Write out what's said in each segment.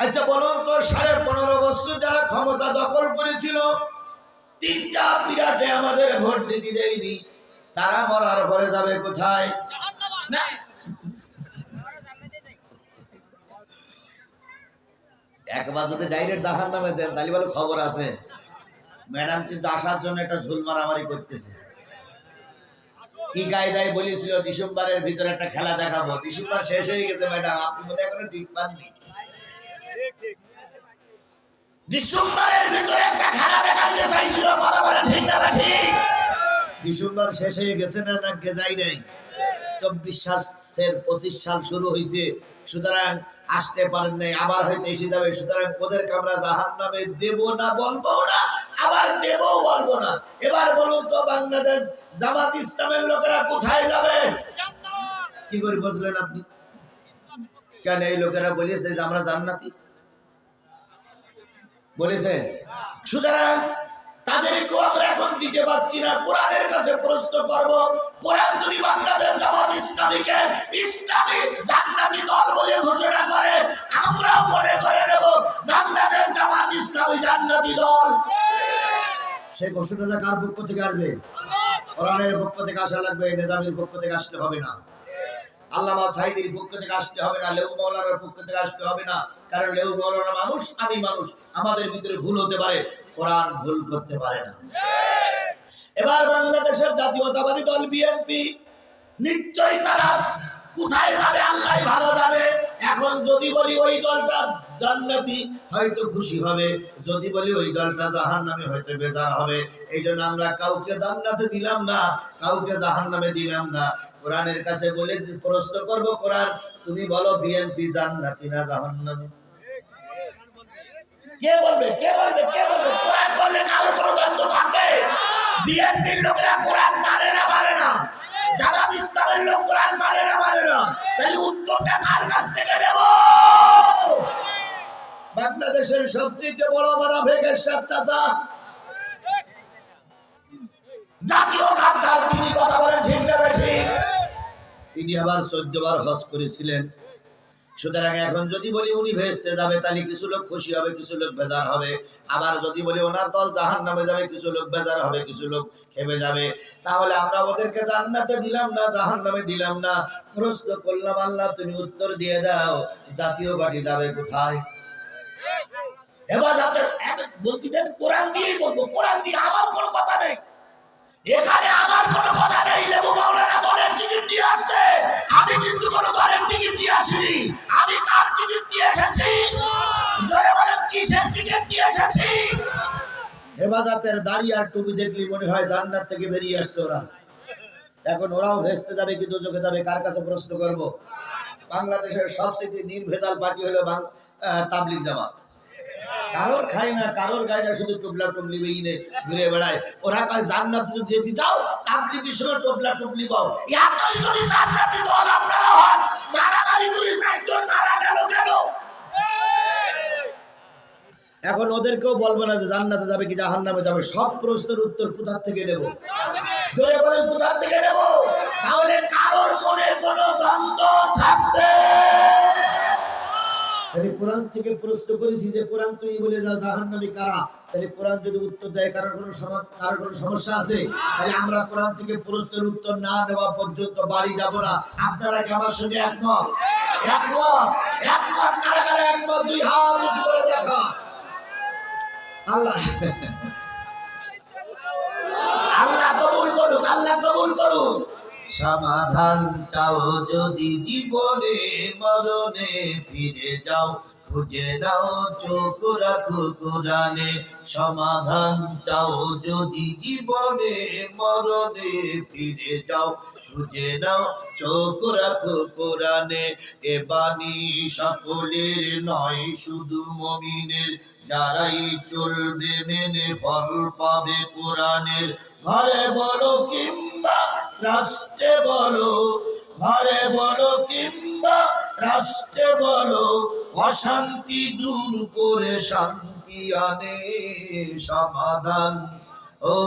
আচ্ছা বলুন তো 15.5 বছর যারা ক্ষমতা দখল করেছিল, 3টা বিরাটে আমাদের ভোট দিতে দেয়নি, তারা মরার পরে যাবে কোথায়? না, একবার যদি ডাইরেক্ট জাহান্নামে দেন তাহলে বলে খবর আছে। ম্যাডাম কিন্তু আসার জন্য একটা ঝুল মারামারি করতেছে। কি কায়দায় বলেছিল ডিসেম্বরের ভিতরে একটা খেলা দেখাবো, ডিসেম্বর শেষ হয়ে গেছে ম্যাডাম, আপনি মনে এখনো ঠিক পাননি। ডিসেম্বরের ভিতরে একটা খেলা দেখাইতে চাইছিল, কথা বলে ঠিক না ঠিক? ডিসেম্বর শেষ হয়ে গেছে না, না যাই নাই? 24 সাল শুরু হয়েছে, সুতরাং আসতে পারেন নাই, আবার হয়তো এসে যাবে। সুতরাং ওদেরকে আমরা জাহান্নামে দেব না বলবো না, আবার দেব বলবো না। এবার বলুন তো বাংলাদেশ জামাত ইসলামের লোকেরা কোথায় যাবে? কি করে বুঝলেন আপনি? কেন এই লোকেরা বলিস যে আমরা জান্নাতি বলেছে? সুতরাং তাদেরকেও আমরা এখন দিতে পারছি না। কোরআনের কাছে প্রশ্ন করব, কোরআন যদি বাংলাদেশ জামাত ইসলামীকে ইসলামী জান্নাতি দল বলে ঘোষণা করে, আমরা মনে করে নেব বাংলাদেশ জামাত ইসলামী জান্নাতি দল। সেই ঘোষণাটা কার পক্ষ থেকে আসবে? কোরআনের পক্ষ থেকে আসা লাগবে, নিজামীর পক্ষ থেকে আসলে হবে না, আল্লামা সাঈদীর পক্ষ থেকে আসতে হবে না, লেউ মাওলানার পক্ষ থেকে আসতে হবে না। কারণ লেউ মাওলানা মানুষ, আমি মানুষ, আমাদের ভিতরে ভুল হতে পারে, কোরআন ভুল করতে পারে না। এবার বাংলাদেশের জাতীয়তাবাদী দল বিএনপি, নিশ্চয়ই তারা কোথায় যাবে আল্লাহ ভালো জানে। এখন যদি বলি ওই দলটা জান্নাতি, হয়তো খুশি হবে, যদি বলি ওই দলটা জাহান্নামে, হয়তো বেজার হবে। এই জন্য আমরা কাউকে জান্নাতে দিলাম না, কাউকে জাহান্নামে দিলাম না। কোরআনের কাছে বলে প্রশ্ন করব, কোরআন তুমি বলো বিএনপি জান্নাতি না জাহান্নামে? কে বলবে? কে বলবে? কে বলবে? কোরআন বললে কারো কোনো দ্বন্দ্ব থাকবে? বিএনপির লোকেরা কোরআন মানে না, মানে না? জামাত ইসলামের লোক কোরআন মানে না, মানে না? তাহলে উত্তরটা কার কাছ থেকে দেব? বাংলাদেশের সবচেয়ে বড় মুনাফিক এরশাদ চাচা, জাতীয় গাদ্দার, তিনি কথা বলেন ঠিক না ঠিক? তিনি আবার 14 বার হজ করেছিলেন। সুতরাং এখন যদি বলি উনি ভেস্তে যাবে, তাহলে কিছু লোক খুশি হবে, কিছু লোক বেজার হবে। আবার যদি বলি ওনার দল জাহান্নামে যাবে, কিছু লোক বেজার হবে, কিছু লোক খেপে যাবে। তাহলে আমরা ওদেরকে জান্নাতে দিলাম না, জাহান্নামে দিলাম না। প্রশ্ন করলাম, আল্লাহ তুমি উত্তর দিয়ে দাও, জাতীয় পার্টি যাবে কোথায়? এবার বলতে দেন, কোরআন দিয়েই বলবো, কোরআন দিয়ে, আমার কোনো কথা নেই এখানে, আমার কোনো কথা নেই। লেবু মাওলানা দলের টিকিট দিয়ে আসছে, আমি কিন্তু কোনো দলের টিকিট দিয়ে আসিনি। আমি কার টিকিট দিয়ে এসেছি? জোরে বলেন, কিসের টিকিট দিয়ে এসেছি? হেফাজতের দাড়ি আর টুপি দেখলি মনে হয় জান্নাত থেকে বেরিয়ে আসছে ওরা। এখন ওরাও ভেস্তে যাবে কি দোজখে যাবে, কার কাছে প্রশ্ন করব? বাংলাদেশের সবচেয়ে নির্ভেজাল পার্টি হলো তাবলিগ জামাত। কারোর খায় না, কারোর গায়ে না, শুধু টুবলা টুবলি বেইনে ঘুরে বেড়ায়। ওরা কয় জান্নাতে যদি যেতে চাও তাবলিগের সঙ্গে টুবলা টুবলি পাও। এতই যদি জান্নাতি দল আপনারা হন, মারামারি করে 4 জন মারা গেল কেন? এখন ওদেরকেও বলবো না যে জান্নাতে যাবে কি জাহান্নামে যাবে, সব প্রশ্নের উত্তর কোথা থেকে নেব? জোরে বলেন, কোথা থেকে নেব? তাহলে কারোর মনে কোনো দ্বন্দ্ব থাকবে? তাহলে কোরআন থেকে প্রশ্ন করেছি যে কোরআন তুমি বলে যাও জাহান্নামী কারা, তাহলে কোরআন যদি উত্তর দেয় কারোর কোনো সমস্যা আছে? তাহলে আমরা কোরআন থেকে প্রশ্নের উত্তর না নেওয়া পর্যন্ত বাড়ি যাব না। আপনারা কি আমার সঙ্গে একমত? একমত? একমত কারা কারা একমত? 2 হাত উঁচু করে দেখা। আল্লাহ আল্লাহ কবুল করুক, আল্লাহ কবুল করুক। সমাধান চাও যদি জীবনে মরণে, ফিরে যাও খুঁজে নাও চোখ রাখো কোরআনে। সমাধান চাও যদি জীবনে মরণে, ফিরে যাও খুঁজে নাও চোখ রাখো কোরআনে। এ বাণী সকলের নয়, শুধু মুমিনের, যারাই চলবে মেনে ফল পাবে কোরআনের। ঘরে বলো কিংবা রাষ্ট্রে বলো, ঘরে বলো কিংবা রাষ্ট্রে বলো, অশান্তি দূর করে শান্তি আনে। সমাধান, ও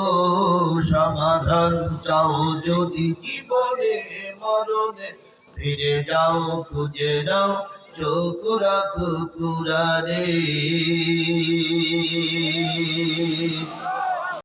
সমাধান চাও যদি জীবনে মরণে, ফিরে যাও খুঁজে নাও চোখ রাখো কুরানে